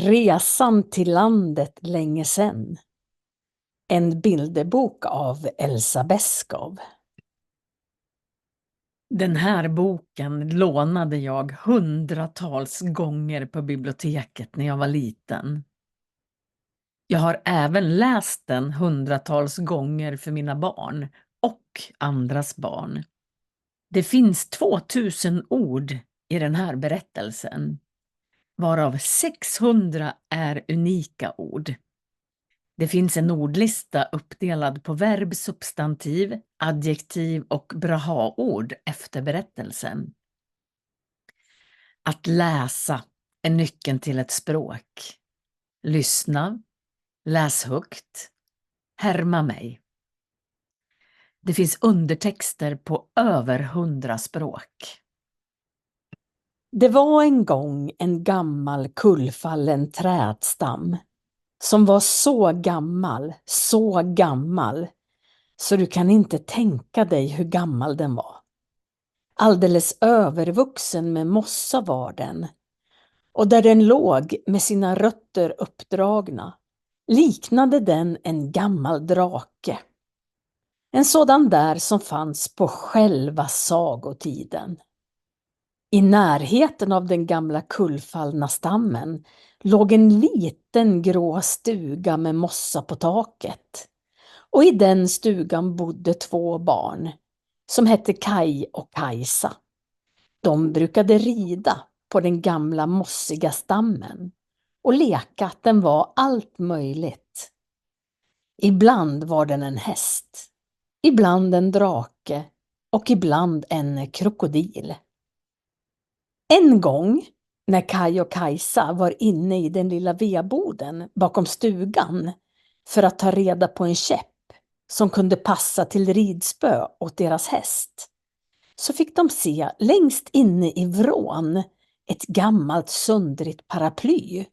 Resan till landet länge sen. En bilderbok av Elsa Beskow. Den här boken lånade jag hundratals gånger på biblioteket när jag var liten. Jag har även läst den hundratals gånger för mina barn och andras barn. Det finns 2000 ord i den här berättelsen, varav 600 är unika ord. Det finns en ordlista uppdelad på verb, substantiv, adjektiv och braha-ord efter berättelsen. Att läsa är nyckeln till ett språk. Lyssna, läs högt, härma mig. Det finns undertexter på över 100 språk. Det var en gång en gammal kullfallen trädstam som var så gammal, så du kan inte tänka dig hur gammal den var. Alldeles övervuxen med mossa var den, och där den låg med sina rötter uppdragna liknade den en gammal drake. En sådan där som fanns på själva sagotiden. I närheten av den gamla kullfallna stammen låg en liten grå stuga med mossa på taket. Och i den stugan bodde 2 barn som hette Kaj och Kajsa. De brukade rida på den gamla mossiga stammen och leka att den var allt möjligt. Ibland var den en häst, ibland en drake och ibland en krokodil. En gång när Kaj och Kajsa var inne i den lilla vedboden bakom stugan för att ta reda på en käpp som kunde passa till ridspö åt deras häst, så fick de se längst inne i vrån ett gammalt söndrigt paraply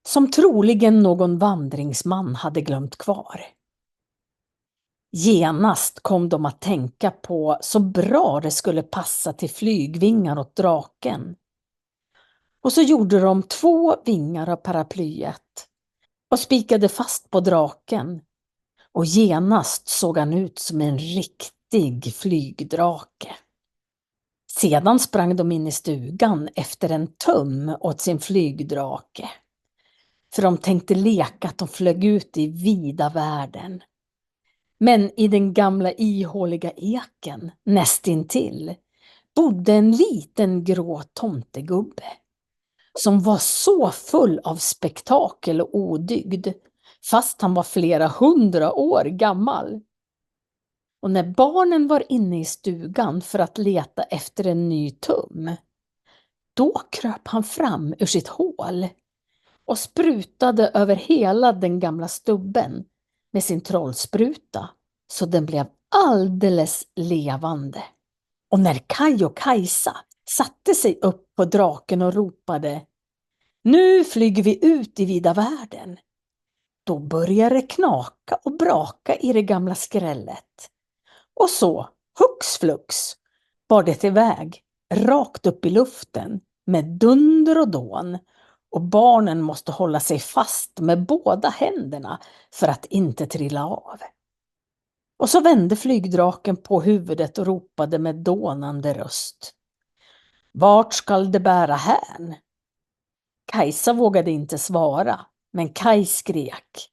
som troligen någon vandringsman hade glömt kvar. Genast kom de att tänka på så bra det skulle passa till flygvingar åt draken. Och så gjorde de 2 vingar av paraplyet och spikade fast på draken. Och genast såg han ut som en riktig flygdrake. Sedan sprang de in i stugan efter en tum åt sin flygdrake. För de tänkte leka att de flög ut i vida världen. Men i den gamla ihåliga eken nästintill bodde en liten grå tomtegubbe som var så full av spektakel och odygd, fast han var flera 100 år gammal. Och när barnen var inne i stugan för att leta efter en ny tum, då kröp han fram ur sitt hål och sprutade över hela den gamla stubben med sin trollspruta, så den blev alldeles levande. Och när Kaj och Kajsa satte sig upp på draken och ropade: "Nu flyger vi ut i vida världen", då började det knaka och braka i det gamla skrället. Och så, hux flux, var det iväg, rakt upp i luften, med dunder och dån, och barnen måste hålla sig fast med båda händerna för att inte trilla av. Och så vände flygdraken på huvudet och ropade med dånande röst: "Vart skall det bära hän?" Kajsa vågade inte svara, men Kaj skrek: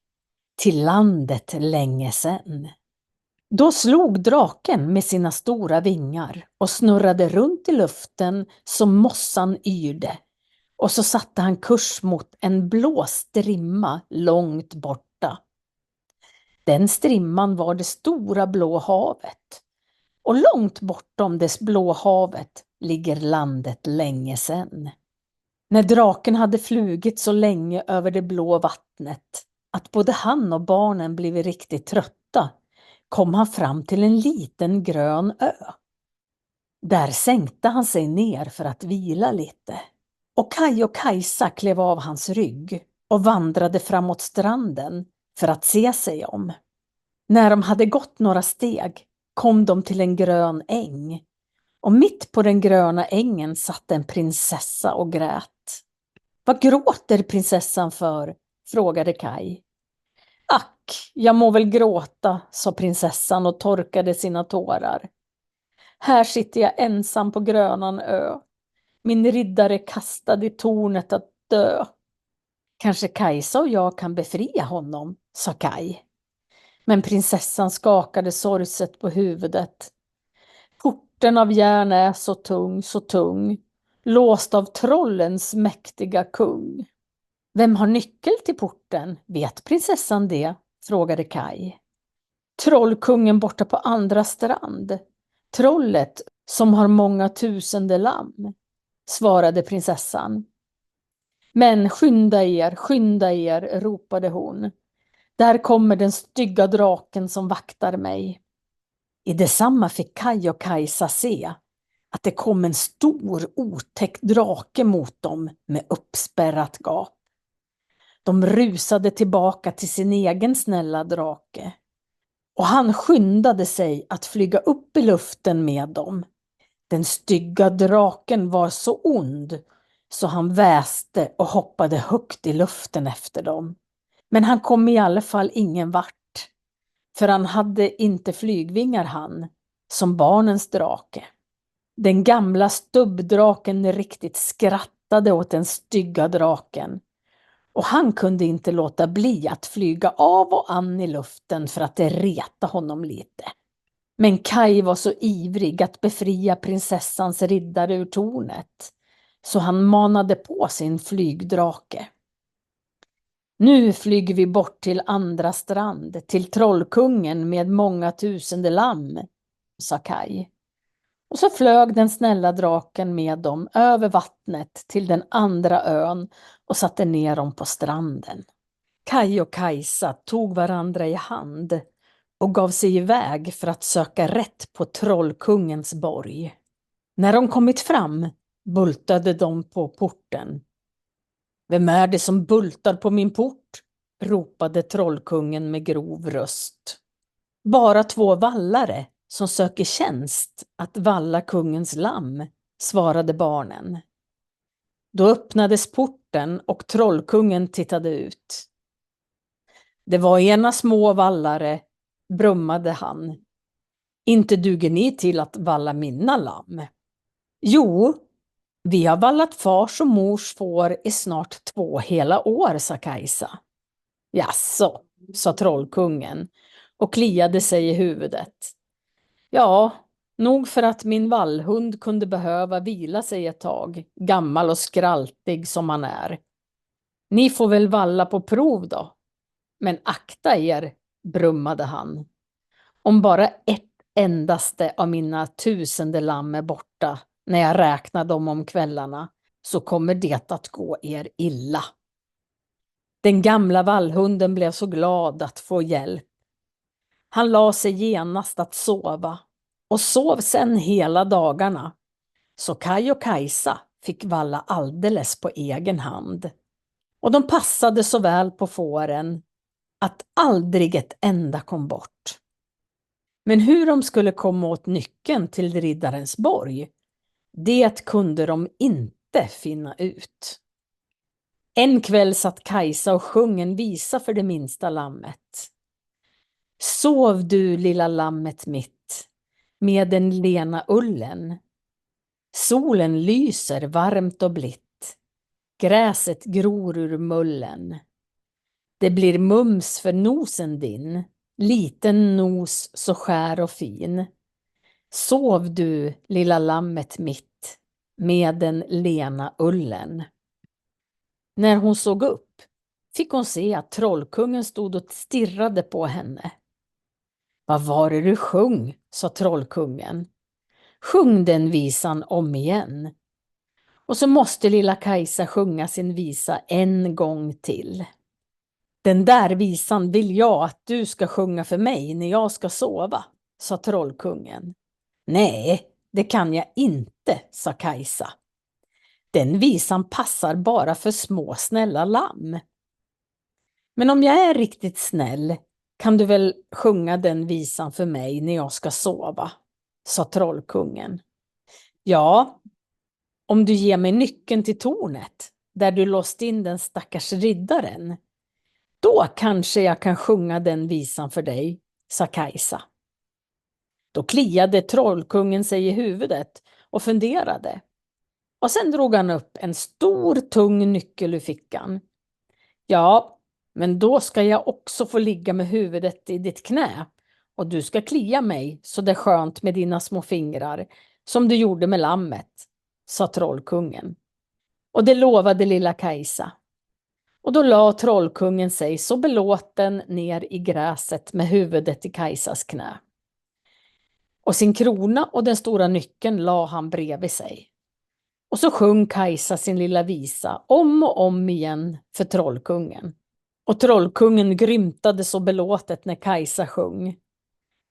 "Till landet länge sen." Då slog draken med sina stora vingar och snurrade runt i luften som mossan yrde, och så satte han kurs mot en blå strimma långt borta. Den strimman var det stora blå havet, och långt bortom det blå havet ligger landet länge sen. När draken hade flugit så länge över det blå vattnet att både han och barnen blev riktigt trötta, kom han fram till en liten grön ö. Där sänkte han sig ner för att vila lite, och Kaj och Kajsa klev av hans rygg och vandrade framåt stranden för att se sig om. När de hade gått några steg kom de till en grön äng, och mitt på den gröna ängen satt en prinsessa och grät. Vad gråter prinsessan för? Frågade Kaj. Ack, jag må väl gråta, sa prinsessan och torkade sina tårar. Här sitter jag ensam på Grönan ö. Min riddare kastad i tornet att dö. Kanske Kajsa och jag kan befria honom, sa Kaj. Men prinsessan skakade sorgset på huvudet. Porten av järn är så tung, låst av trollens mäktiga kung. Vem har nyckel till porten? Vet prinsessan det? Frågade Kaj. Trollkungen borta på andra strand. Trollet som har många tusende lamm, svarade prinsessan. Men skynda er, ropade hon. Där kommer den stygga draken som vaktar mig. I detsamma fick Kaj och Kajsa se att det kom en stor otäck drake mot dem med uppspärrat gap. De rusade tillbaka till sin egen snälla drake och han skyndade sig att flyga upp i luften med dem. Den stygga draken var så ond så han väste och hoppade högt i luften efter dem. Men han kom i alla fall ingen vart, för han hade inte flygvingar han, som barnens drake. Den gamla stubbdraken riktigt skrattade åt den stygga draken och han kunde inte låta bli att flyga av och an i luften för att det reta honom lite. Men Kaj var så ivrig att befria prinsessans riddare ur tornet, så han manade på sin flygdrake. Nu flyger vi bort till andra strand, till trollkungen med många tusende lamm, sa Kaj. Och så flög den snälla draken med dem över vattnet till den andra ön och satte ner dem på stranden. Kaj och Kajsa tog varandra i hand och gav sig iväg för att söka rätt på trollkungens borg. När de kommit fram bultade de på porten. Vem är det som bultar på min port? Ropade trollkungen med grov röst. Bara 2 vallare som söker tjänst att valla kungens lamm, svarade barnen. Då öppnades porten och trollkungen tittade ut. Det var ena små vallare, brummade han. Inte duger ni till att valla mina lamm? Jo, vi har vallat fars och mors får i snart 2 hela år, sa Kajsa. Jaså, sa trollkungen och kliade sig i huvudet. Ja, nog för att min vallhund kunde behöva vila sig ett tag, gammal och skraltig som han är. Ni får väl valla på prov då. Men akta er, brummade han. Om bara ett endaste av mina tusende lamm är borta när jag räknar dem om kvällarna, så kommer det att gå er illa. Den gamla vallhunden blev så glad att få hjälp. Han la sig genast att sova och sov sedan hela dagarna. Så Kaj och Kajsa fick valla alldeles på egen hand. Och de passade så väl på fåren att aldrig ett enda kom bort. Men hur de skulle komma åt nyckeln till riddarens borg, det kunde de inte finna ut. En kväll satt Kajsa och sjöng en visa för det minsta lammet. Sov du, lilla lammet mitt, med den lena ullen. Solen lyser varmt och blitt, gräset gror ur mullen. Det blir mums för nosen din, liten nos så skär och fin. Sov du, lilla lammet mitt, med den lena ullen. När hon såg upp fick hon se att trollkungen stod och stirrade på henne. Vad var det du sjöng, sa trollkungen. Sjung den visan om igen. Och så måste lilla Kajsa sjunga sin visa en gång till. Den där visan vill jag att du ska sjunga för mig när jag ska sova, sa trollkungen. Nej, det kan jag inte, sa Kajsa. Den visan passar bara för små snälla lamm. Men om jag är riktigt snäll kan du väl sjunga den visan för mig när jag ska sova, sa trollkungen. Ja, om du ger mig nyckeln till tornet, där du låst in den stackars riddaren. Då kanske jag kan sjunga den visan för dig, sa Kajsa. Då kliade trollkungen sig i huvudet och funderade. Och sen drog han upp en stor tung nyckel ur fickan. Ja, men då ska jag också få ligga med huvudet i ditt knä. Och du ska klia mig så det är skönt med dina små fingrar, som du gjorde med lammet, sa trollkungen. Och det lovade lilla Kajsa. Och då la trollkungen sig så belåten ner i gräset med huvudet i Kajsas knä. Och sin krona och den stora nyckeln la han bredvid sig. Och så sjöng Kajsa sin lilla visa om och om igen för trollkungen. Och trollkungen grymtade så belåtet när Kajsa sjöng.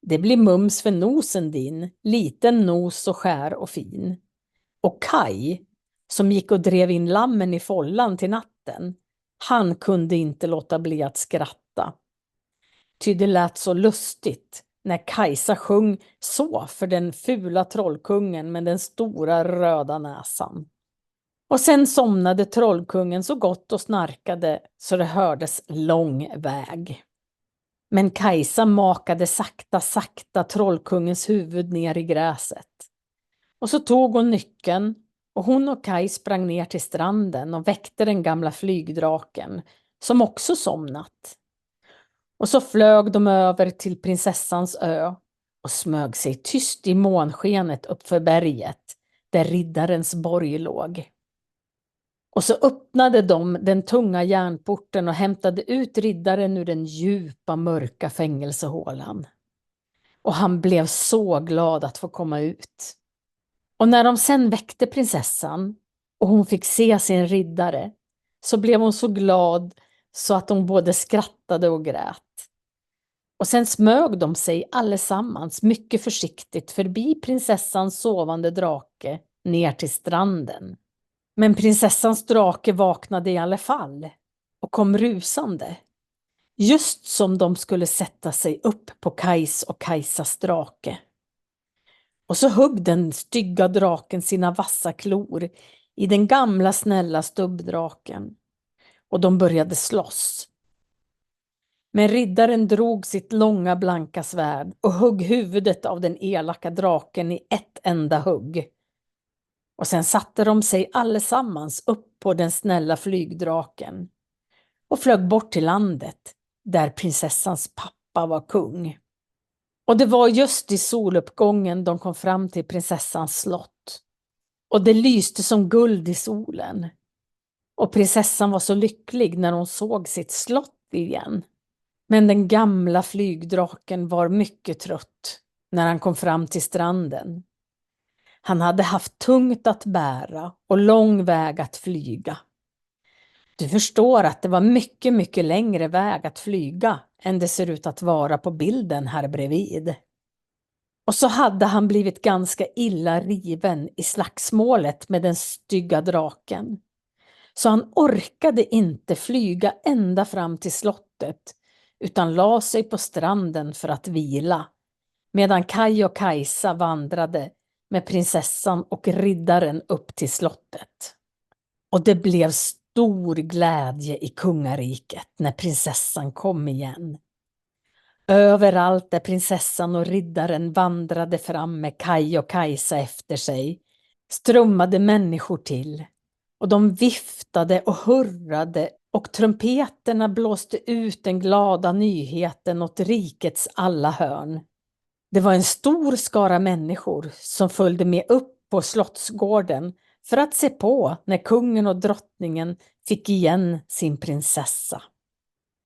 Det blir mums för nosen din, liten nos och skär och fin. Och Kaj, som gick och drev in lammen i follan till natten, han kunde inte låta bli att skratta. Ty det lät så lustigt när Kajsa sjöng så för den fula trollkungen med den stora röda näsan. Och sen somnade trollkungen så gott och snarkade så det hördes lång väg. Men Kajsa makade sakta trollkungens huvud ner i gräset. Och så tog hon nyckeln och hon och Kaj sprang ner till stranden och väckte den gamla flygdraken som också somnat. Och så flög de över till prinsessans ö och smög sig tyst i månskenet uppför berget där riddarens borg låg. Och så öppnade de den tunga järnporten och hämtade ut riddaren ur den djupa mörka fängelsehålan. Och han blev så glad att få komma ut. Och när de sen väckte prinsessan och hon fick se sin riddare så blev hon så glad så att hon både skrattade och grät. Och sen smög de sig allesammans mycket försiktigt förbi prinsessans sovande drake ner till stranden. Men prinsessans drake vaknade i alla fall och kom rusande. Just som de skulle sätta sig upp på Kajs och Kajsas drake. Och så högg den stygga draken sina vassa klor i den gamla snälla stubbdraken. Och de började slåss. Men riddaren drog sitt långa blanka svärd och högg huvudet av den elaka draken i ett enda hugg. Och sen satte de sig allesammans upp på den snälla flygdraken och flög bort till landet där prinsessans pappa var kung. Och det var just i soluppgången de kom fram till prinsessans slott. Och det lyste som guld i solen. Och prinsessan var så lycklig när hon såg sitt slott igen. Men den gamla flygdraken var mycket trött när han kom fram till stranden. Han hade haft tungt att bära och lång väg att flyga. Du förstår att det var mycket längre väg att flyga än det ser ut att vara på bilden här bredvid. Och så hade han blivit ganska illa riven i slagsmålet med den stygga draken. Så han orkade inte flyga ända fram till slottet utan la sig på stranden för att vila, medan Kaj och Kajsa vandrade med prinsessan och riddaren upp till slottet. Och det blev stor glädje i kungariket när prinsessan kom igen. Överallt där prinsessan och riddaren vandrade fram med Kaj och Kajsa efter sig strömmade människor till. Och de viftade och hurrade och trumpeterna blåste ut den glada nyheten åt rikets alla hörn. Det var en stor skara människor som följde med upp på slottsgården för att se på när kungen och drottningen fick igen sin prinsessa.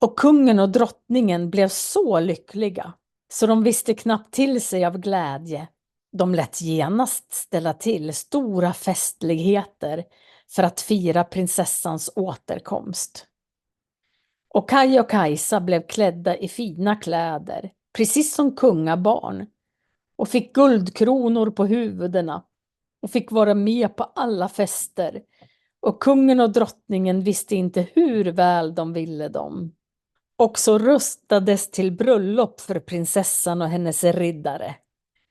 Och kungen och drottningen blev så lyckliga så de visste knappt till sig av glädje. De lät genast ställa till stora festligheter för att fira prinsessans återkomst. Och Kaj och Kajsa blev klädda i fina kläder, precis som kungabarn, och fick guldkronor på huvudena och fick vara med på alla fester. Och kungen och drottningen visste inte hur väl de ville dem. Och så rustades till bröllop för prinsessan och hennes riddare.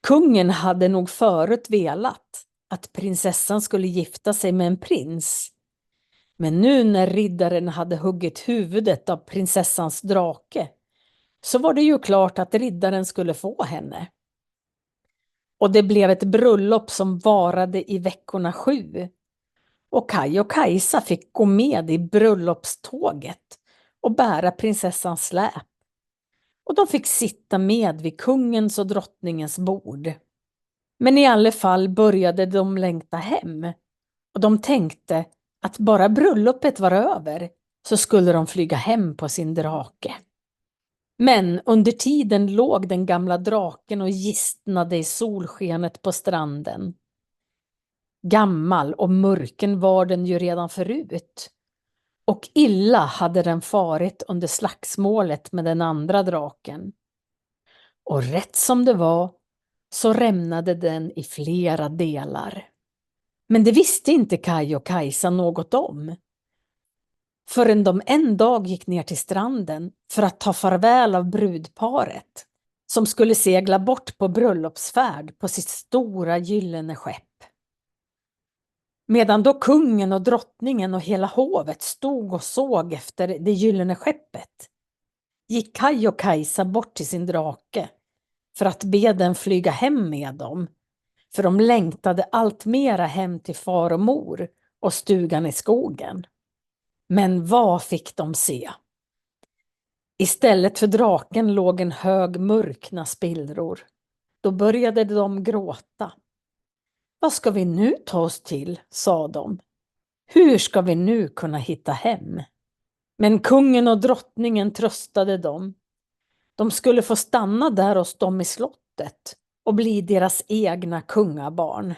Kungen hade nog förut velat att prinsessan skulle gifta sig med en prins. Men nu när riddaren hade huggit huvudet av prinsessans drake så var det ju klart att riddaren skulle få henne. Och det blev ett bröllop som varade i veckorna 7. Och Kaj och Kajsa fick gå med i bröllopståget och bära prinsessans släp. Och de fick sitta med vid kungens och drottningens bord. Men i alla fall började de längta hem. Och de tänkte att bara bröllopet var över så skulle de flyga hem på sin drake. Men under tiden låg den gamla draken och gistnade i solskenet på stranden. Gammal och mörken var den ju redan förut. Och illa hade den farit under slagsmålet med den andra draken. Och rätt som det var så rämnade den i flera delar. Men det visste inte Kaj och Kajsa något om. Förrän de en dag gick ner till stranden för att ta farväl av brudparet som skulle segla bort på bröllopsfärd på sitt stora gyllene skepp. Medan då kungen och drottningen och hela hovet stod och såg efter det gyllene skeppet gick Kaj och Kajsa bort till sin drake för att be den flyga hem med dem, för de längtade allt mera hem till far och mor och stugan i skogen. Men vad fick de se? Istället för draken låg en hög mörkna spillror. Då började de gråta. Vad ska vi nu ta oss till, sa de. Hur ska vi nu kunna hitta hem? Men kungen och drottningen tröstade dem. De skulle få stanna där hos dem i slottet och bli deras egna kungabarn.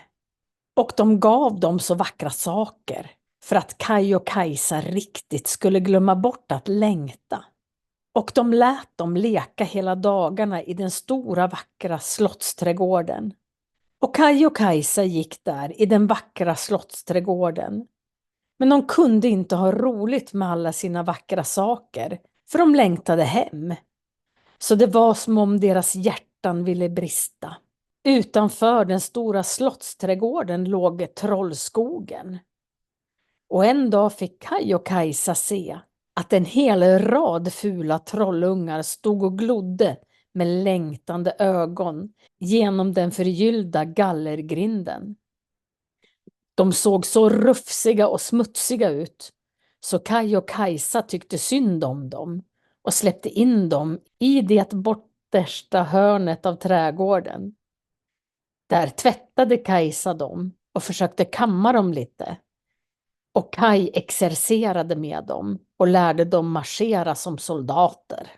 Och de gav dem så vackra saker för att Kaj och Kajsa riktigt skulle glömma bort att längta. Och de lät dem leka hela dagarna i den stora vackra slottsträdgården. Och Kaj och Kajsa gick där i den vackra slottsträdgården. Men de kunde inte ha roligt med alla sina vackra saker, för de längtade hem. Så det var som om deras hjärtan ville brista. Utanför den stora slottsträdgården låg trollskogen. Och en dag fick Kaj och Kajsa se att en hel rad fula trollungar stod och glodde med längtande ögon genom den förgyllda gallergrinden. De såg så rufsiga och smutsiga ut, så Kaj och Kajsa tyckte synd om dem och släppte in dem i det bortersta hörnet av trädgården. Där tvättade Kajsa dem och försökte kamma dem lite. Och Kaj exercerade med dem och lärde dem marschera som soldater.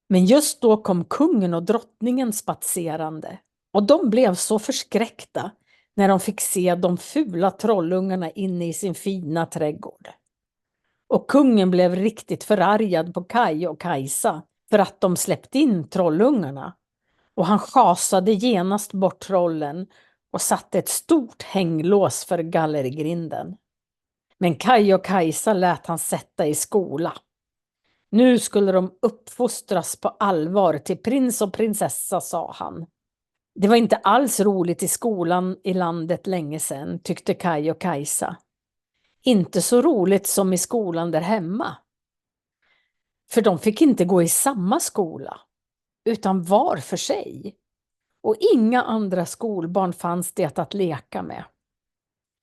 Men just då kom kungen och drottningen spatserande och de blev så förskräckta när de fick se de fula trollungarna inne i sin fina trädgård. Och kungen blev riktigt förargad på Kaj och Kajsa för att de släppte in trollungarna. Och han schasade genast bort trollen och satte ett stort hänglås för gallergrinden. Men Kaj och Kajsa lät han sätta i skola. Nu skulle de uppfostras på allvar till prins och prinsessa, sa han. Det var inte alls roligt i skolan i landet länge sedan, tyckte Kaj och Kajsa. Inte så roligt som i skolan där hemma. För de fick inte gå i samma skola, utan var för sig. Och inga andra skolbarn fanns det att leka med.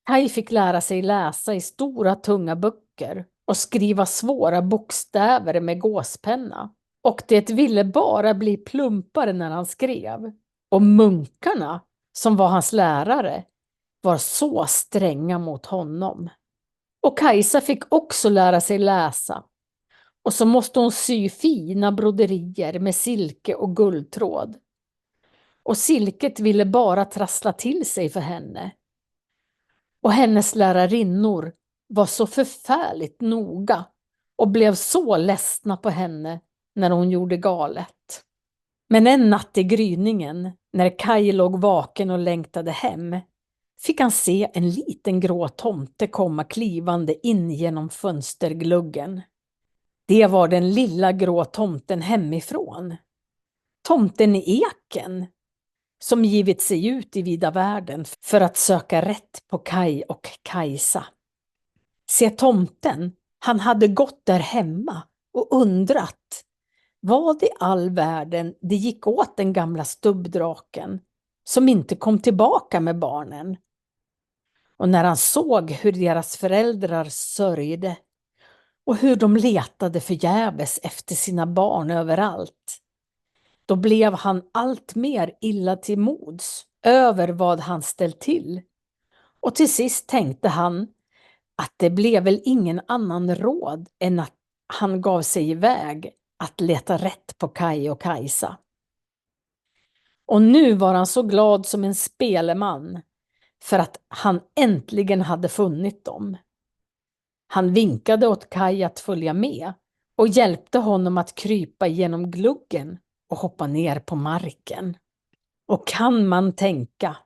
Kaj fick lära sig läsa i stora tunga böcker och skriva svåra bokstäver med gåspenna. Och det ville bara bli plumpare när han skrev. Och munkarna, som var hans lärare, var så stränga mot honom. Och Kajsa fick också lära sig läsa. Och så måste hon sy fina broderier med silke och guldtråd. Och silket ville bara trassla till sig för henne. Och hennes lärarinnor var så förfärligt noga och blev så ledsna på henne när hon gjorde galet. Men en natt i gryningen, när Kaj låg vaken och längtade hem, fick han se en liten grå tomte komma klivande in genom fönstergluggen. Det var den lilla grå tomten hemifrån. Tomten i eken, som givit sig ut i vida världen för att söka rätt på Kaj och Kajsa. Se tomten, han hade gått där hemma och undrat vad i all världen det gick åt den gamla stubbdraken som inte kom tillbaka med barnen. Och när han såg hur deras föräldrar sörjde och hur de letade förgäves efter sina barn överallt, då blev han allt mer illa till mods över vad han ställt till. Och till sist tänkte han att det blev väl ingen annan råd än att han gav sig iväg att leta rätt på Kaj och Kajsa. Och nu var han så glad som en speleman för att han äntligen hade funnit dem. Han vinkade åt Kaj att följa med och hjälpte honom att krypa genom gluggen och hoppa ner på marken. Och kan man tänka,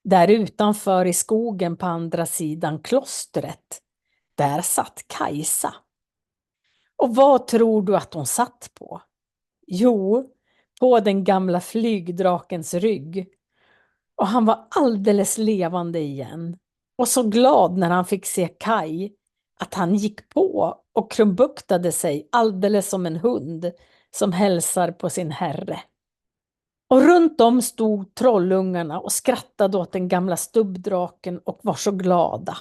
där utanför i skogen på andra sidan klostret, där satt Kajsa. Och vad tror du att hon satt på? Jo, på den gamla flygdrakens rygg. Och han var alldeles levande igen. Och så glad när han fick se Kaj att han gick på och krumbuktade sig alldeles som en hund som hälsar på sin herre. Och runt om stod trollungarna och skrattade åt den gamla stubbdraken och var så glada.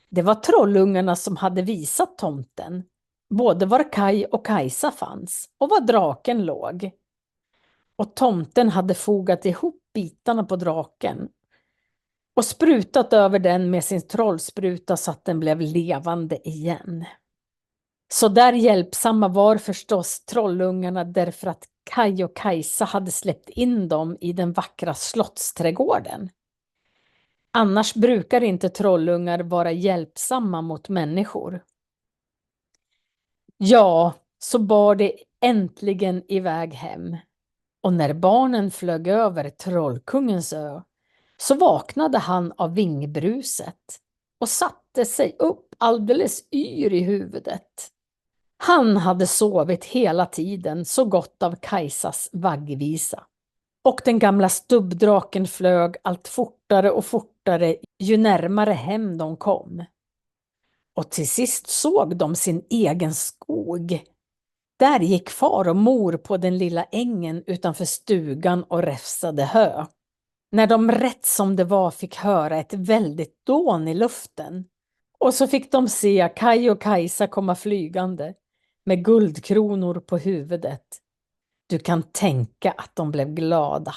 Det var trollungarna som hade visat tomten, både var Kaj och Kajsa fanns och var draken låg. Och tomten hade fogat ihop bitarna på draken och sprutat över den med sin trollspruta så att den blev levande igen. Så där hjälpsamma var förstås trollungarna därför att Kaj och Kajsa hade släppt in dem i den vackra slottsträdgården. Annars brukar inte trollungar vara hjälpsamma mot människor. Ja, så bar det äntligen iväg hem. Och när barnen flög över Trollkungens ö så vaknade han av vingbruset och satte sig upp alldeles yr i huvudet. Han hade sovit hela tiden så gott av Kajsas vaggvisa. Och den gamla stubbdraken flög allt fortare och fortare ju närmare hem de kom. Och till sist såg de sin egen skog. Där gick far och mor på den lilla ängen utanför stugan och räfsade hö. När de rätt som det var fick höra ett väldigt dån i luften. Och så fick de se Kaj och Kajsa komma flygande med guldkronor på huvudet. Du kan tänka att de blev glada.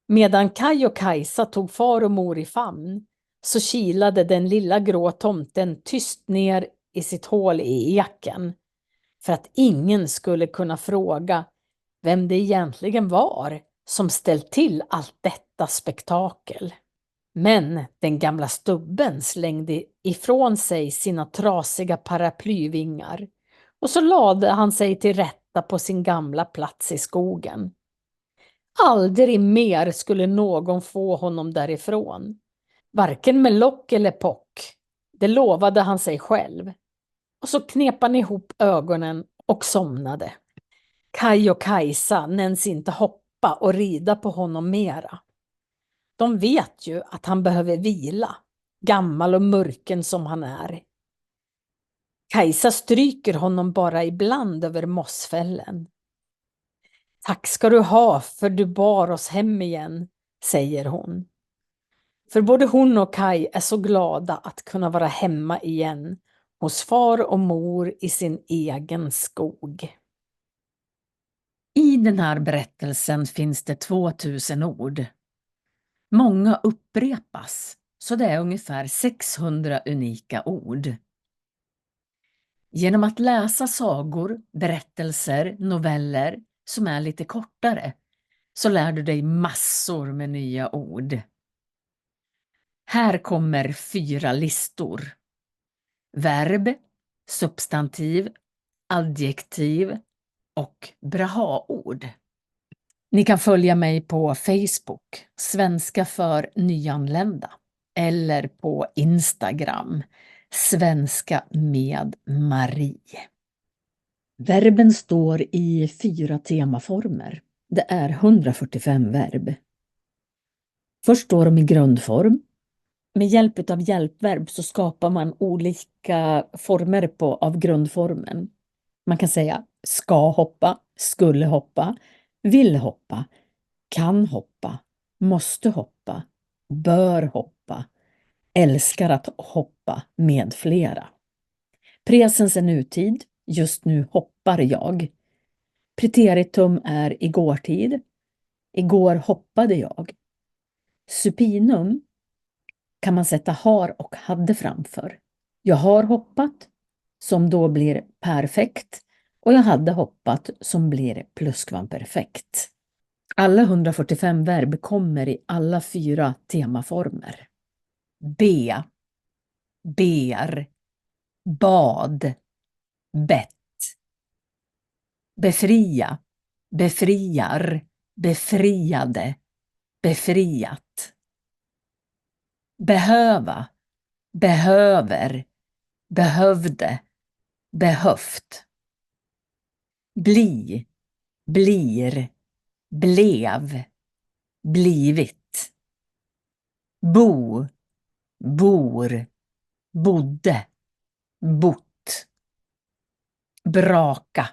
Medan Kaj och Kajsa tog far och mor i famn så kilade den lilla grå tomten tyst ner i sitt hål i eken för att ingen skulle kunna fråga vem det egentligen var som ställt till allt detta spektakel. Men den gamla stubben slängde ifrån sig sina trasiga paraplyvingar och så lade han sig till rätta på sin gamla plats i skogen. Aldrig mer skulle någon få honom därifrån, varken med lock eller pock. Det lovade han sig själv. Och så knep han ihop ögonen och somnade. Kaj och Kajsa nänns inte hoppa och rida på honom mera. De vet ju att han behöver vila, gammal och mörken som han är. Kajsa stryker honom bara ibland över mossfällen. Tack ska du ha för du bar oss hem igen, säger hon. För både hon och Kaj är så glada att kunna vara hemma igen hos far och mor i sin egen skog. I den här berättelsen finns det 2000 ord. Många upprepas, så det är ungefär 600 unika ord. Genom att läsa sagor, berättelser, noveller som är lite kortare så lär du dig massor med nya ord. Här kommer 4 listor. Verb, substantiv, adjektiv och braha-ord. Ni kan följa mig på Facebook, Svenska för nyanlända, eller på Instagram, Svenska med Marie. Verben står i 4 temaformer. Det är 145 verb. Först står de i grundform, med hjälp av hjälpverb så skapar man olika former av grundformen. Man kan säga ska hoppa, skulle hoppa, vill hoppa, kan hoppa, måste hoppa, bör hoppa, älskar att hoppa med flera. Presens är nutid, just nu hoppar jag. Preteritum är igårtid, igår hoppade jag. Supinum kan man sätta har och hade framför. Jag har hoppat, som då blir perfekt, och jag hade hoppat, som blir plusskvamperfekt. Alla 145 verb kommer i alla 4 temaformer. Be, ber, bad, bett. Befria, befriar, befriade, befriat. Behöva, behöver, behövde, behövt. Bli, blir, blev, blivit. Bo, bor, bodde, bott. Braka,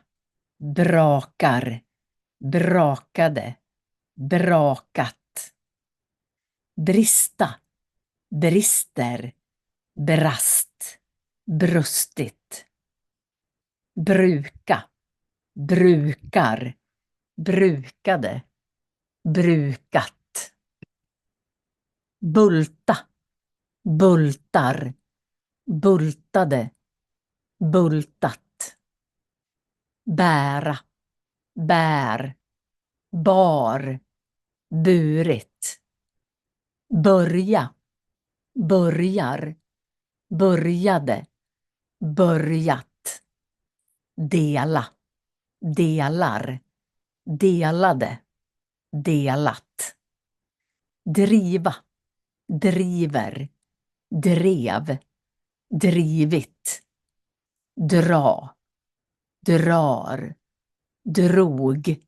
brakar, brakade, brakat. Brista, brister, brast, brustit. Bruka, brukar, brukade, brukat. Bulta, bultar, bultade, bultat. Bära, bär, bar, burit. Börja, börjar, började, börjat. Dela, delar, delade, delat. Driva, driver, drev, drivit. Dra, drar, drog,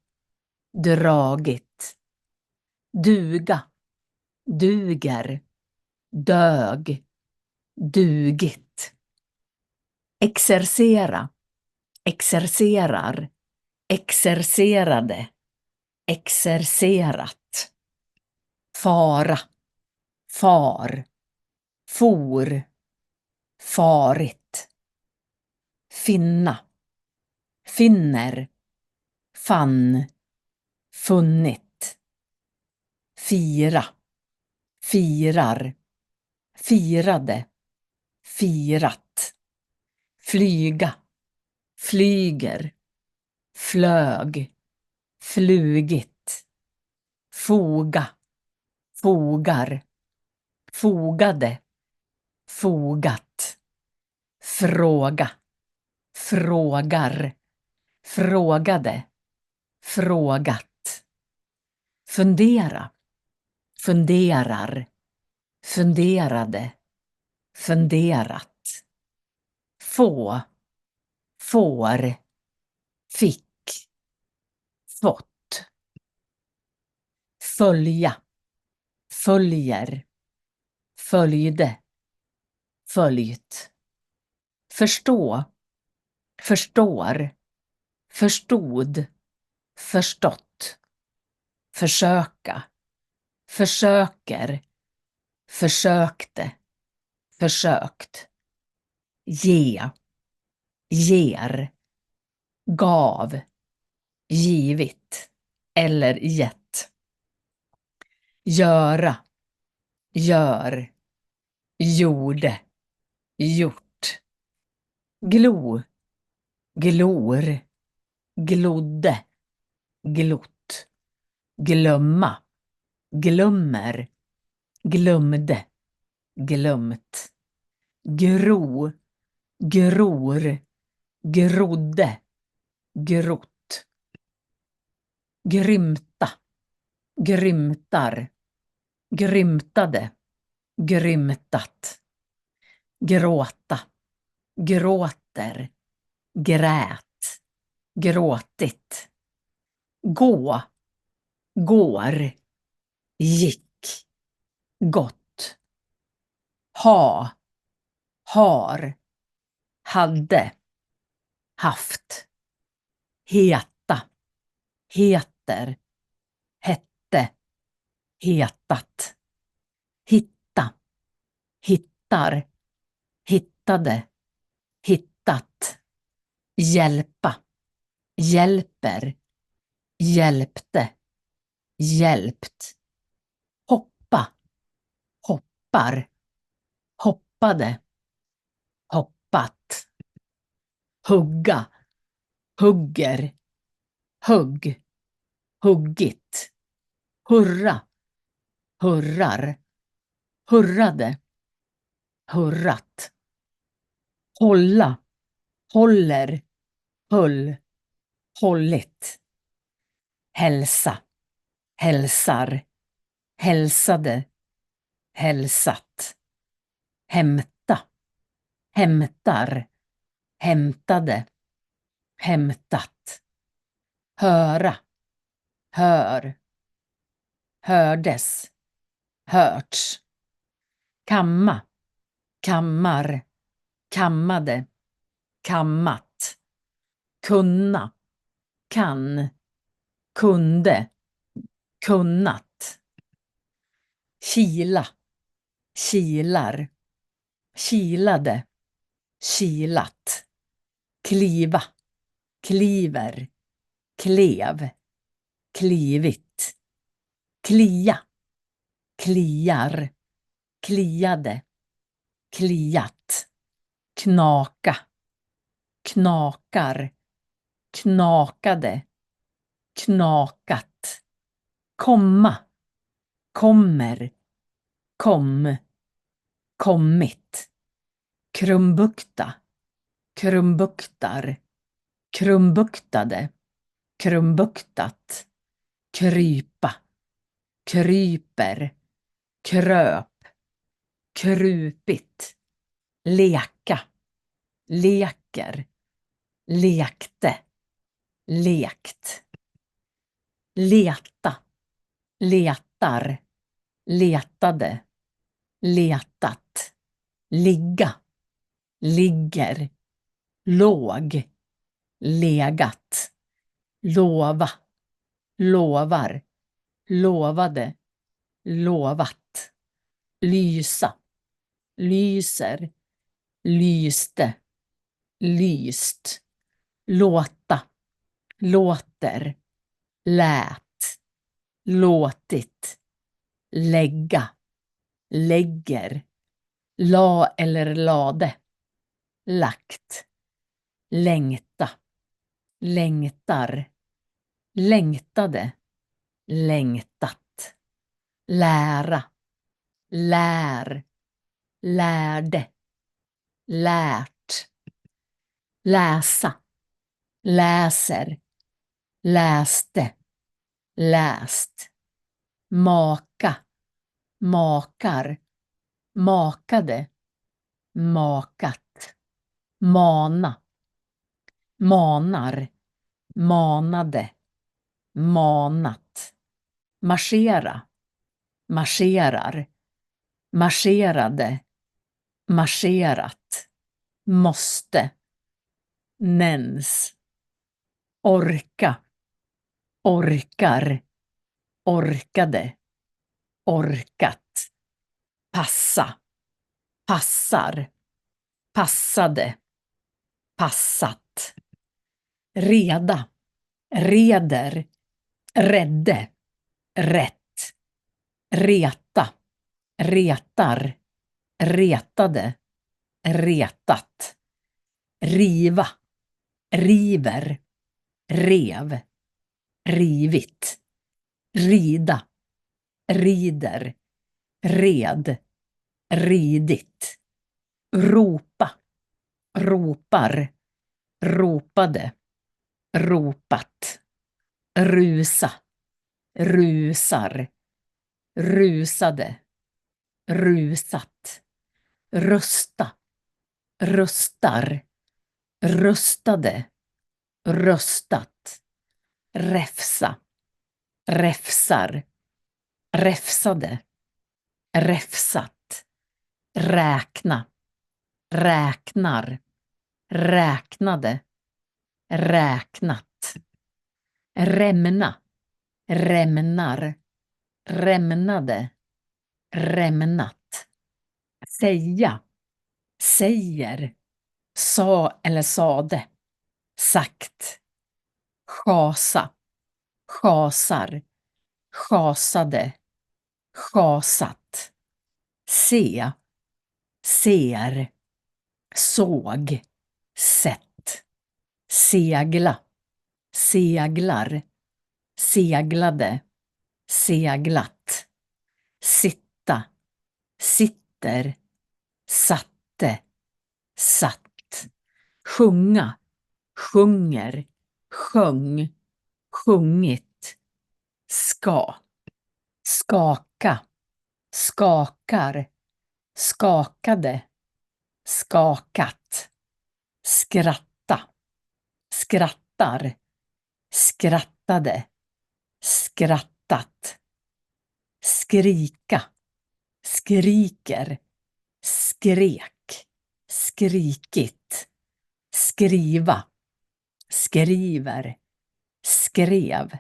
dragit. Duga, duger, dög, dugit. Exercera, exercerar, exercerade, exercerat. Fara, far, for, farit. Finna, finner, fann, funnit. Fira, firar, firade, firat. Flyga, flyger, flög, flugit. Foga, fogar, fogade, fogat. Fråga, frågar, frågade, frågat. Fundera, funderar, funderade, funderat. Få, får, fick, fått. Följa, följer, följde, följt. Förstå, förstår, förstod, förstått. Försöka, försöker, försökte, försökt. Ge, ger, gav, givit eller gett. Göra, gör, gjorde, gjort. Glo, glor, glodde, glott. Glömma, glömmer, glömde, glömt. Gro, gror, grodde, grott. Grymta, grymtar, grymtade, grymtat. Gråta, gråter, grät, gråtit. Gå, går, gick, gått. ha, har, hade, haft, heta, heter, hette, hetat, hitta, hittar, hittade, hittat, hjälpa, hjälper, hjälpte, hjälpt, hoppa, hoppar, hoppade, hoppat, hugga, hugger, hugg, huggit, hurra, hurrar, hurrade, hurrat, hålla, håller, höll, hållit, hälsa, hälsar, hälsade, hälsat, hämta, hämtar, hämtade, hämtat, höra, hör, hördes, hörts, kamma, kammar, kammade, kammat, kunna, kan, kunde, kunnat, kila, kilar, kilade, kilat, kliva, kliver, klev, klivit, klia, kliar, kliade, kliat, knaka, knakar, knakade, knakat, komma, kommer, kom, kommit, krumbukta, krumbuktar, krumbuktade, krumbuktat, krypa, kryper, kröp, krupit, leka, leker, lekte, lekt, leta, letar, letade, letat, ligga, ligger, låg, legat, lova, lovar, lovade, lovat, lysa, lyser, lyste, lyst, låta, låter, lät, låtit, lägga, lägger, la eller lade, lagt, längta, längtar, längtade, längtat, lära, lär, lärde, lärt, läsa, läser, läste, läst, maka, makar, makade, makat, mana, manar, manade, manat, marschera, marscherar, marscherade, marscherat, måste, nens, orka, orkar, orkade, orkat, passa, passar, passade, passat, reda, reder, redde, rätt, reta, retar, retade, retat, riva, river, rev, rivit, rida, rider, red, ridit, ropa, ropar, ropade, ropat, rusa, rusar, rusade, rusat, rösta, röstar, röstade, röstat, räfsa, räfsar, räfsade, räfsat, räkna, räknar, räknade, räknat, rämna, rämnar, rämnade, rämnat, säga, säger, sa eller sade, sagt, schasa, schasar, schasade, schasat, se, ser, såg, sett, segla, seglar, seglade, seglat, sitta, sitter, satte, satt, sjunga, sjunger, sjöng, sjungit, ska, skaka, skakar, skakade, skakat, skratta, skrattar, skrattade, skrattat, skrika, skriker, skrek, skrikit, skriva, skriver, skrev,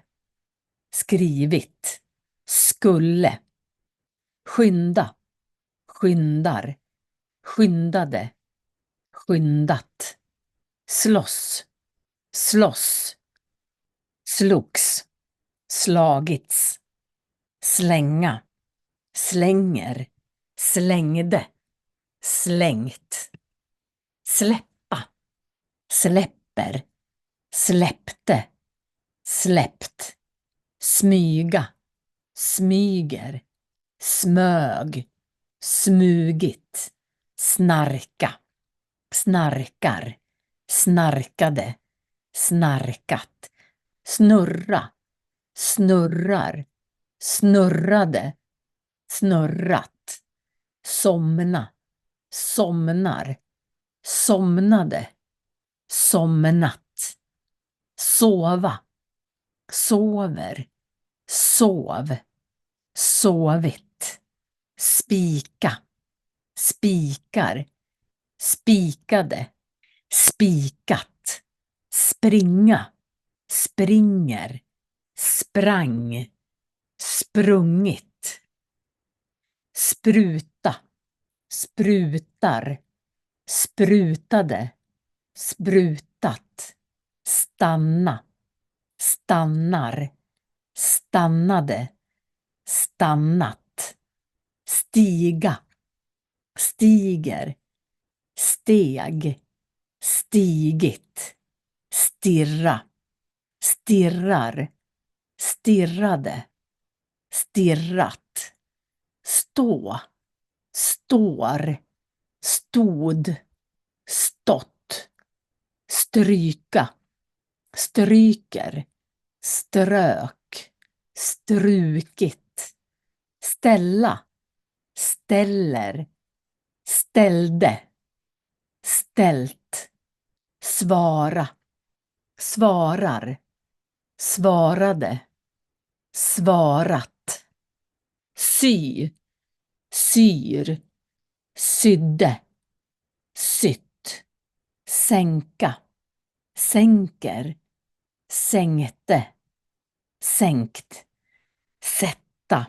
skrivit, skulle, skynda, skyndar, skyndade, skyndat, slåss, slåss, slogs, slagits, slänga, slänger, slängde, slängt, släppa, släpper, släppte, släppt, smyga, smyger, smög, smugit, snarka, snarkar, snarkade, snarkat, snurra, snurrar, snurrade, snurrat, somna, somnar, somnade, somnat, sova, sover, sov, sovit, spika, spikar, spikade, spikat, springa, springer, sprang, sprungit, spruta, sprutar, sprutade, sprutat, stanna, stannar, stannade, stannat, stiga, stiger, steg, stigit, stirra, stirrar, stirrade, stirrat, stå, står, stod, stått, stryka, stryker, strök, strukit, ställa, ställer, ställde, ställt, svara, svarar, svarade, svarat, sy, syr, sydde, sytt, sänka, sänker, sänkte, sänkt, sätta,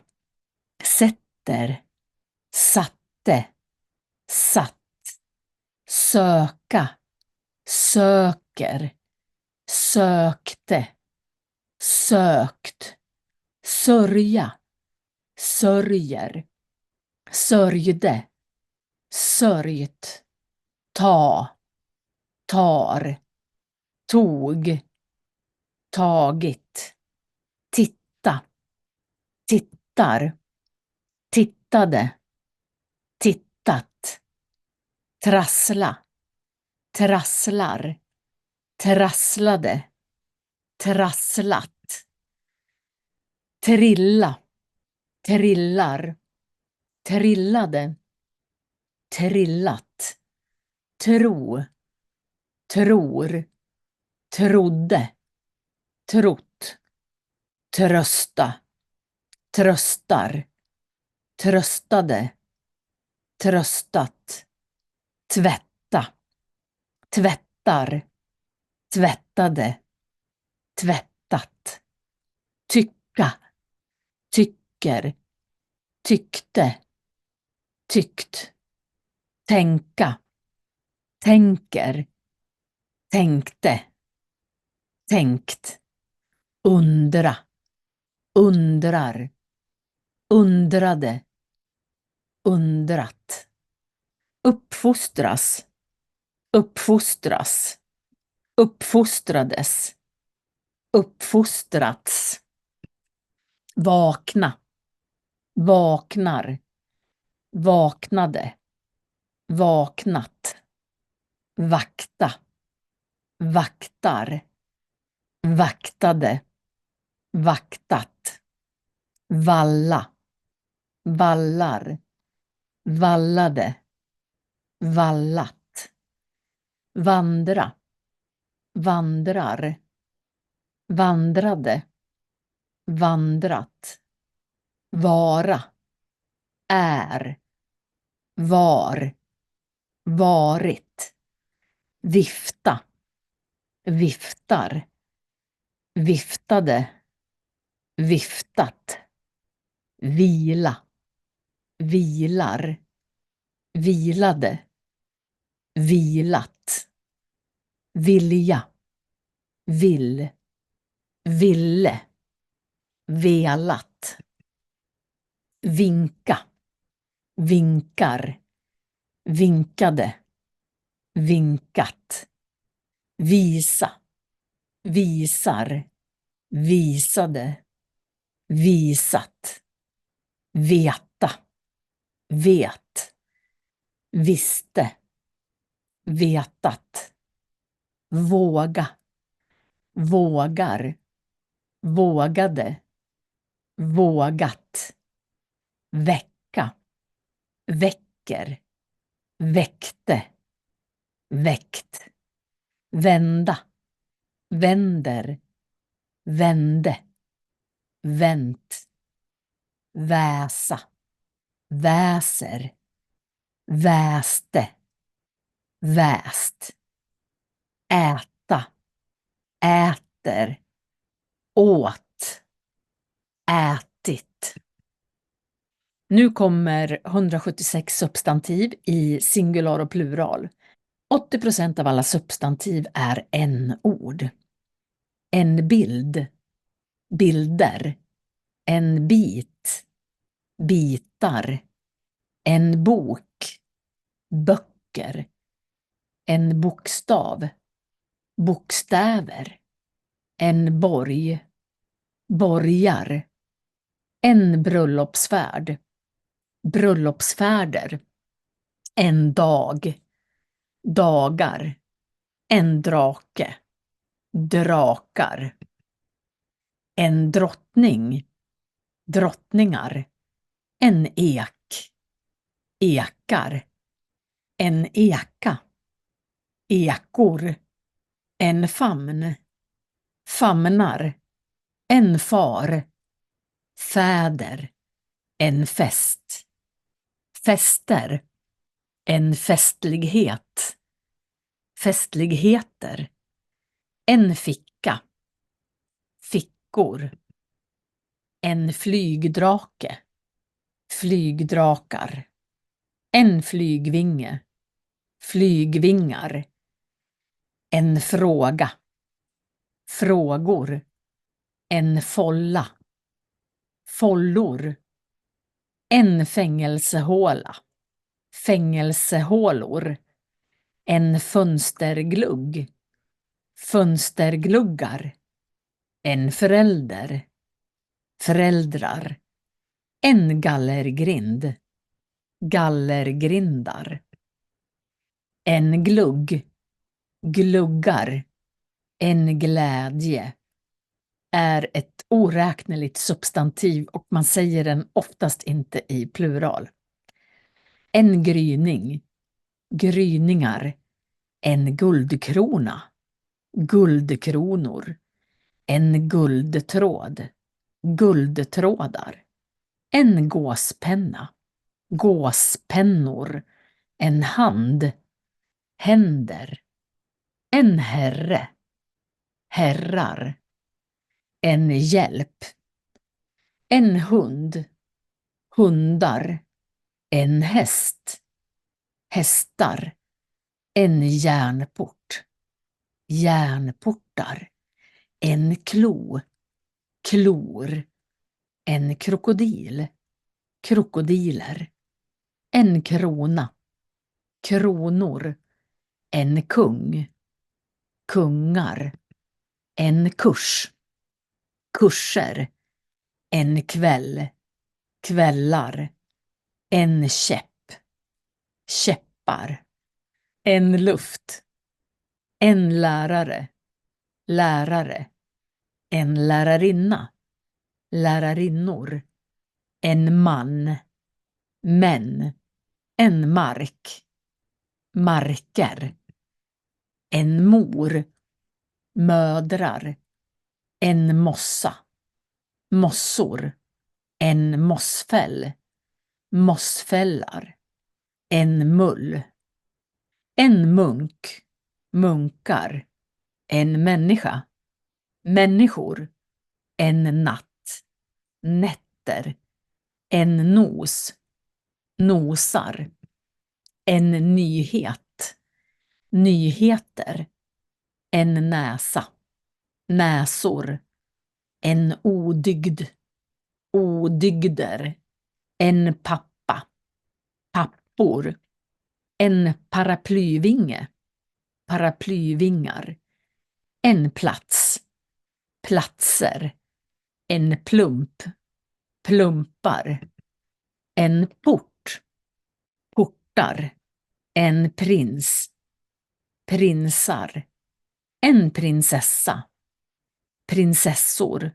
sätter, satte, satt, söka, söker, sökte, sökt, sörja, sörjer, sörjde, sörjt, ta, tar, tog, tagit, titta, tittar, tittade, tittat, trassla, trasslar, trasslade, trasslat, trilla, trillar, trillade, trillat, tro, tror, trodde, trott, trösta, tröstar, tröstade, tröstat, tvätta, tvättar, tvättade, tvättat, tycka, tycker, tyckte, tyckt, tänka, tänker, tänkte, tänkt, undra, undrar, undrade, undrat, uppfostras, uppfostras, uppfostrades, uppfostrats, vakna, vaknar, vaknade, vaknat, vakta, vaktar, vaktade, vaktat, valla, vallar, vallade, vallat, vandra, vandrar, vandrade, vandrat, vara, är, var, varit, vifta, viftar, viftade, viftat, vila, vilar, vilade, vilat, vilja, vill, ville, velat, vinka, vinkar, vinkade, vinkat, visa, visar, visade, visat, veta, vet, visste, vetat, våga, vågar, vågade, vågat, väcka, väcker, väckte, väckt, vända, vänder, vände, vänt, väsa, väser, väste, väst, äta, äter, åt, ätit. Nu kommer 176 substantiv i singular och plural. 80% av alla substantiv är n-ord. En bild, bilder, en bit, bitar, en bok, böcker, en bokstav, bokstäver, en borg, borgar, en bröllopsfärd, bröllopsfärder, en dag, dagar, en drake, drakar, en drottning, drottningar, en ek, ekar, en eka, ekor, en famn, famnar, en far, fäder, en fest, fester, en festlighet, festligheter, en ficka, fickor, en flygdrake, flygdrakar, en flygvinge, flygvingar, en fråga, frågor, en folla, follor, en fängelsehåla, fängelsehålor, en fönsterglugg, fönstergluggar, en förälder, föräldrar, en gallergrind, gallergrindar, en glugg, gluggar, en glädje, är ett oräkneligt substantiv och man säger den oftast inte i plural. En gryning, gryningar, en guldkrona, guldkronor, en guldtråd, guldtrådar, en gåspenna, gåspennor, en hand, händer, en herre, herrar, en hjälp, en hund, hundar, en häst, hästar, en järnport, järnportar, en klo, klor, en krokodil, krokodiler, en krona, kronor, en kung, kungar, en kurs, kurser, en kväll, kvällar, en käpp, käppar, en luft, en lärare, lärare, en lärarinna, lärarinnor, en man, män, en mark, marker, en mor, mödrar, en mossa, mossor, en mossfäll, mossfällar, en mull, en munk, munkar, en människa, människor, en natt, nätter, en nos, nosar, en nyhet, nyheter, en näsa, näsor, en odygd, odygder, en pappa, pappor, en paraplyvinge, paraplyvingar, en plats, platser, en plump, plumpar, en port, portar, en prins, prinsar, en prinsessa, prinsessor,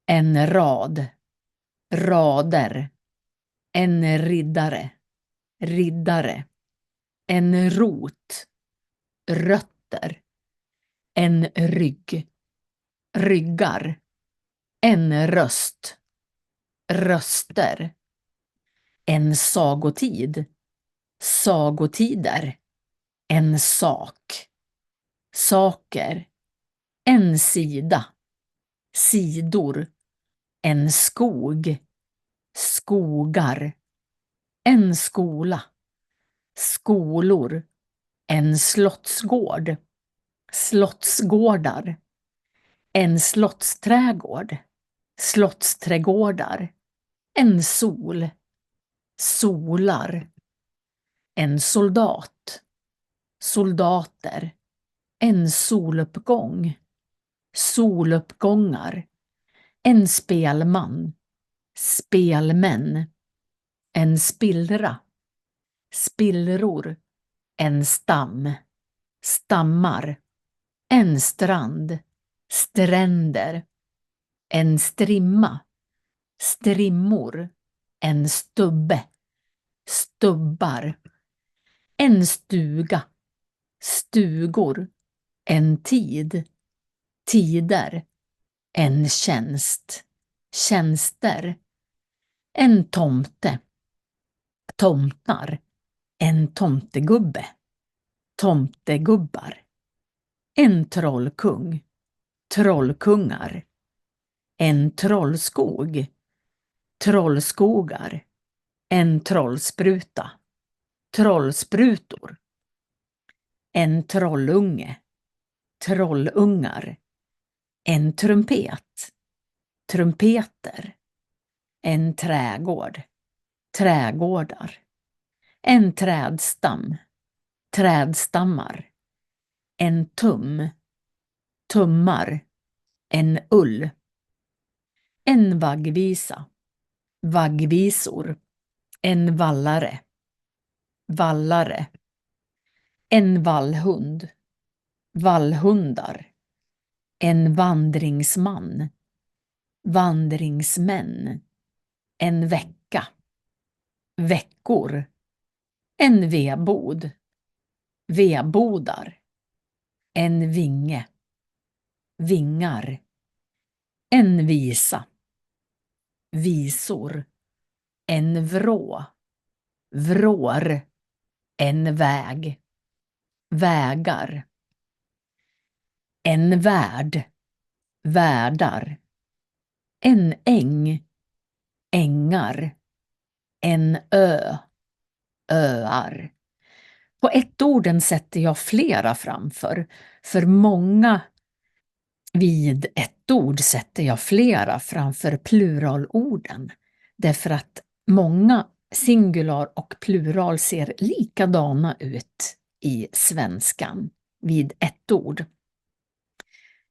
en rad, rader, en riddare, riddare, en rot, rötter, en rygg, ryggar, en röst, röster, en sagotid, sagotider, en sak, saker, en sida, sidor, en skog, skogar, en skola, skolor, en slottsgård, slottsgårdar, en slottsträdgård, slottsträdgårdar, en sol, solar, en soldat, soldater, en soluppgång, soluppgångar, en spelman, spelmän, en spillra, spillror, en stam, stammar, en strand, stränder, en strimma, strimmor, en stubbe, stubbar, en stuga, stugor, en tid, tider, en tjänst, tjänster, en tomte, tomtar, en tomtegubbe, tomtegubbar, en trollkung, trollkungar, en trollskog, trollskogar, en trollspruta, trollsprutor, en trollunge, trollungar, en trumpet, trumpeter, en trädgård, trädgårdar, en trädstam, trädstammar, en tum, tummar, en ull, en vaggvisa, vaggvisor, en vallare, vallare, en vallhund, vallhundar, en vandringsman, vandringsmän, en vecka, veckor, en vedbod, vedbodar, en vinge, vingar, en visa, visor, en vrå, vrår, en väg, vägar, en värld, världar, en äng, ängar, en ö, öar. På ett-orden sätter jag flera framför, för många vid ett ord sätter jag flera framför pluralorden. Därför att många singular och plural ser likadana ut i svenskan vid ett ord.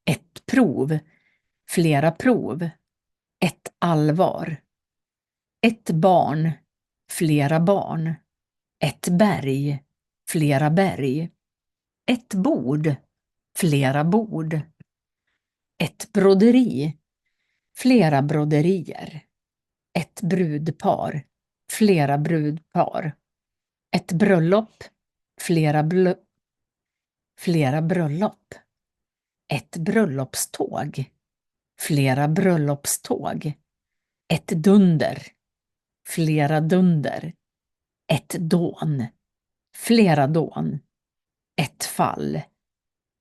Ett prov, flera prov, ett allvar. Ett barn, flera barn. Ett berg, flera berg. Ett bord, flera bord. Ett broderi, flera broderier. Ett brudpar, flera brudpar. Ett bröllop, flera bröllop. Ett bröllopståg, flera bröllopståg. Ett dunder, flera dunder. Ett dån, flera dån. Ett fall,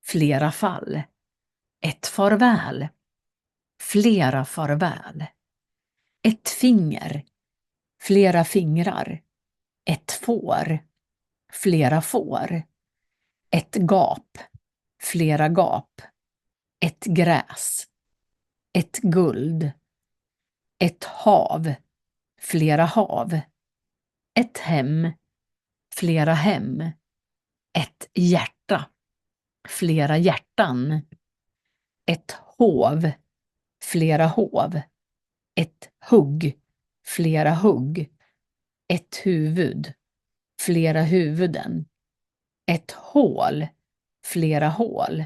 flera fall. Ett farväl, flera farväl. Ett finger, flera fingrar. Ett får, flera får. Ett gap, flera gap. Ett gräs, ett guld. Ett hav, flera hav. Ett hem, flera hem. Ett hjärta, flera hjärtan. Ett hov, flera hov. Ett hugg, flera hugg. Ett huvud, flera huvuden. Ett hål, flera hål.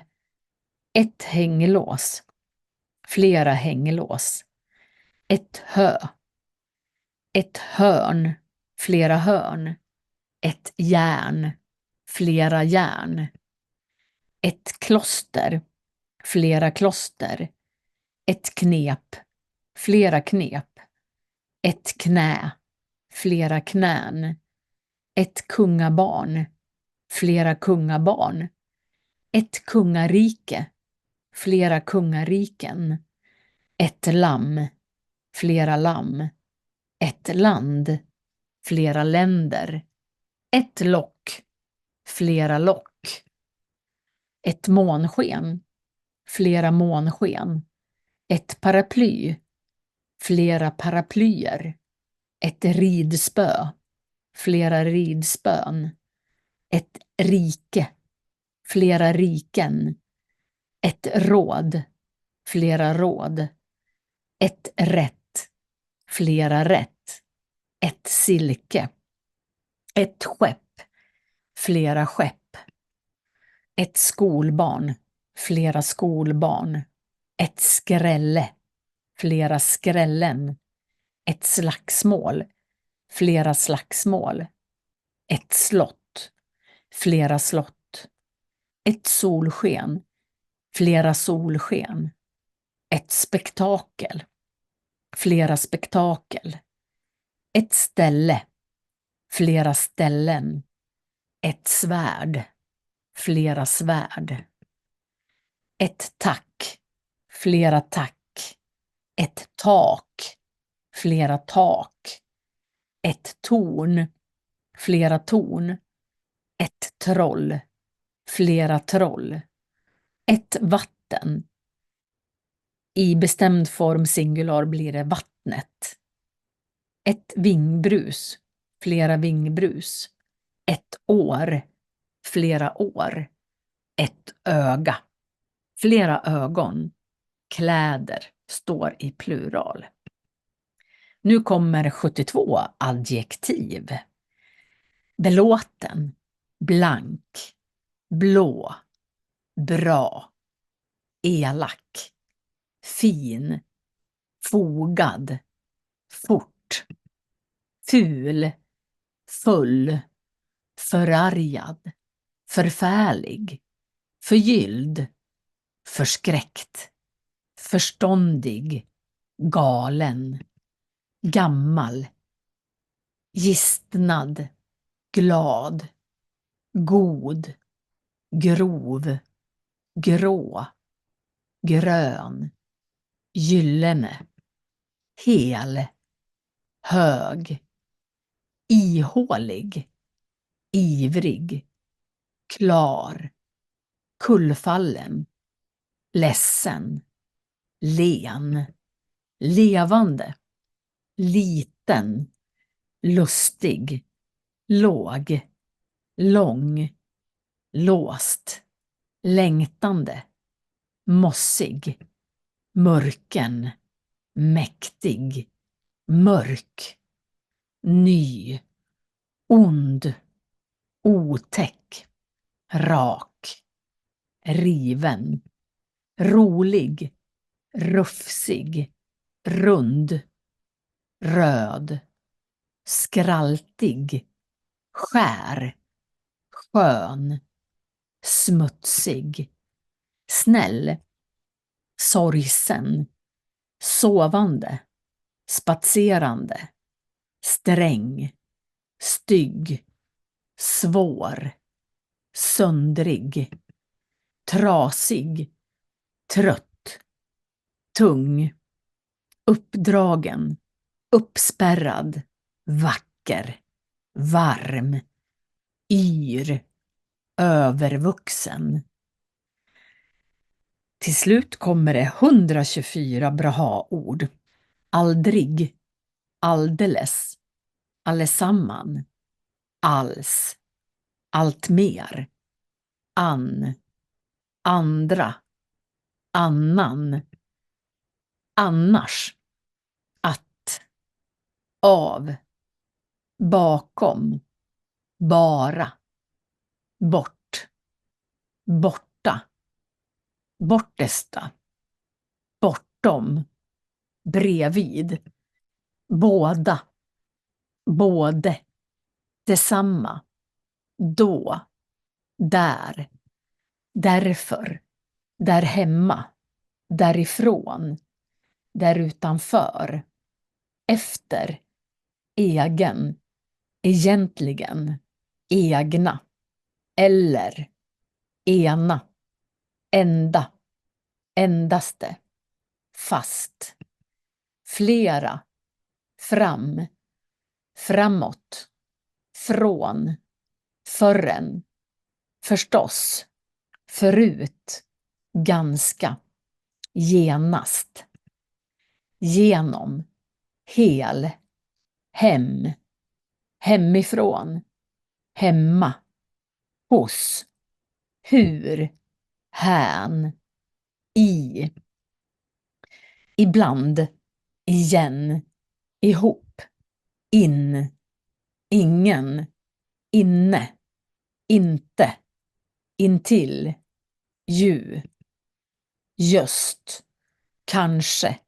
Ett hänglås, flera hänglås. Ett hö, ett hörn, flera hörn. Ett järn, flera järn. Ett kloster, flera kloster. Ett knep, flera knep. Ett knä, flera knän. Ett kungabarn, flera kungabarn. Ett kungarike, flera kungariken. Ett lamm, flera lamm. Ett land, flera länder. Ett lock, flera lock. Ett månsken, flera månsken. Ett paraply, flera paraplyer. Ett ridspö, flera ridspön. Ett rike, flera riken. Ett råd, flera råd. Ett rätt, flera rätt. Ett silke. Ett skepp, flera skepp. Ett skolbarn, flera skolbarn. Ett skrälle, flera skrällen. Ett slagsmål, flera slagsmål. Ett slott, flera slott. Ett solsken, flera solsken. Ett spektakel, flera spektakel. Ett ställe, flera ställen. Ett svärd, flera svärd. Ett tack, flera tack. Ett tak, flera tak. Ett torn, flera torn. Ett troll, flera troll. Ett vatten. I bestämd form singular blir det vattnet. Ett vingbrus, flera vingbrus. Ett år, flera år. Ett öga, flera ögon. Kläder står i plural. Nu kommer 72 adjektiv. Belåten, blank, blå, bra, elak, fin, fogad, fort, ful, full, förargad, förfärlig, förgylld, förskräckt, förståndig, galen, gammal, gistnad, glad, god, grov, grå, grön, gyllene, hel, hög, ihålig, ivrig, klar, kullfallen, ledsen, len, levande, liten, lustig, låg, lång, låst, längtande, mossig, mörken, mäktig, mörk, ny, ond, otäck, rak, riven, rolig, rufsig, rund, röd, skraltig, skär, skön, smutsig, snäll, sorgsen, sovande, spatserande, sträng, stygg, svår, söndrig, trasig, trött, tung, uppdragen, uppspärrad, vacker, varm, yr, övervuxen. Till slut kommer det 124 braha-ord. Aldrig, alldeles, allesamman, alls, allt mer, an, andra, annan, annars, att, av, bakom, bara, bort, borta, bortesta, bortom, bredvid, båda, både, detsamma, då, där, därför, där hemma, därifrån, där utanför, efter, egen, egentligen, egna, eller, ena, enda, endaste, fast, flera, fram, framåt, från, förrän, förstås, förut, ganska, genast, genom, hel, hem, hemifrån, hemma, hos, hur, hän, i, ibland, igen, ihop, in, ingen, inne, inte, intill, ju, just, kanske,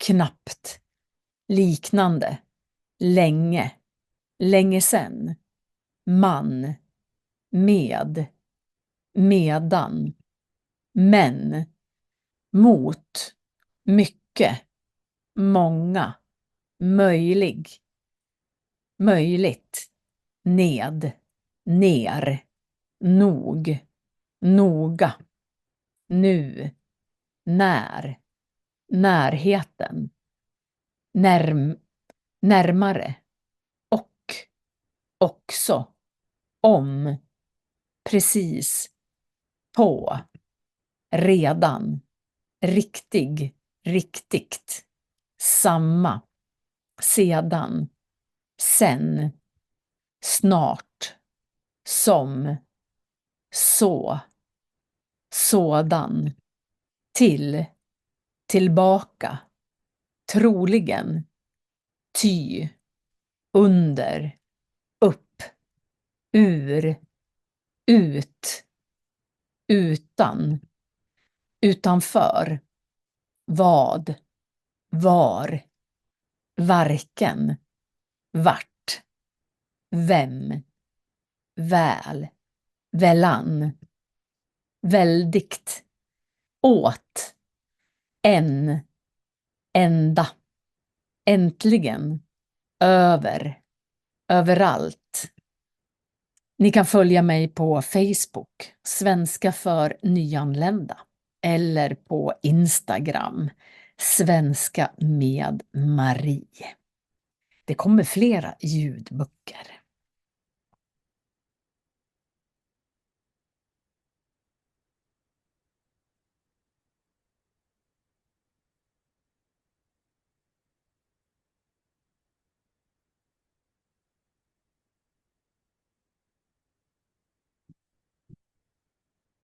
knappt, liknande, länge, länge sen, man, med, medan, men, mot, mycket, många, möjlig, möjligt, ned, ner, nog, noga, nu, när, närheten, närmare, och, också, om, precis, på, redan, riktig, riktigt, samma, sedan, sen, snart, som, så, sådan, till, tillbaka, troligen, ty, under, upp, ur, ut, utan, utanför, vad, var, varken, vart, vem, väl, vällan, väldigt, åt, en, enda, äntligen, över, överallt. Ni kan följa mig på Facebook, Svenska för nyanlända, eller på Instagram, Svenska med Marie. Det kommer flera ljudböcker.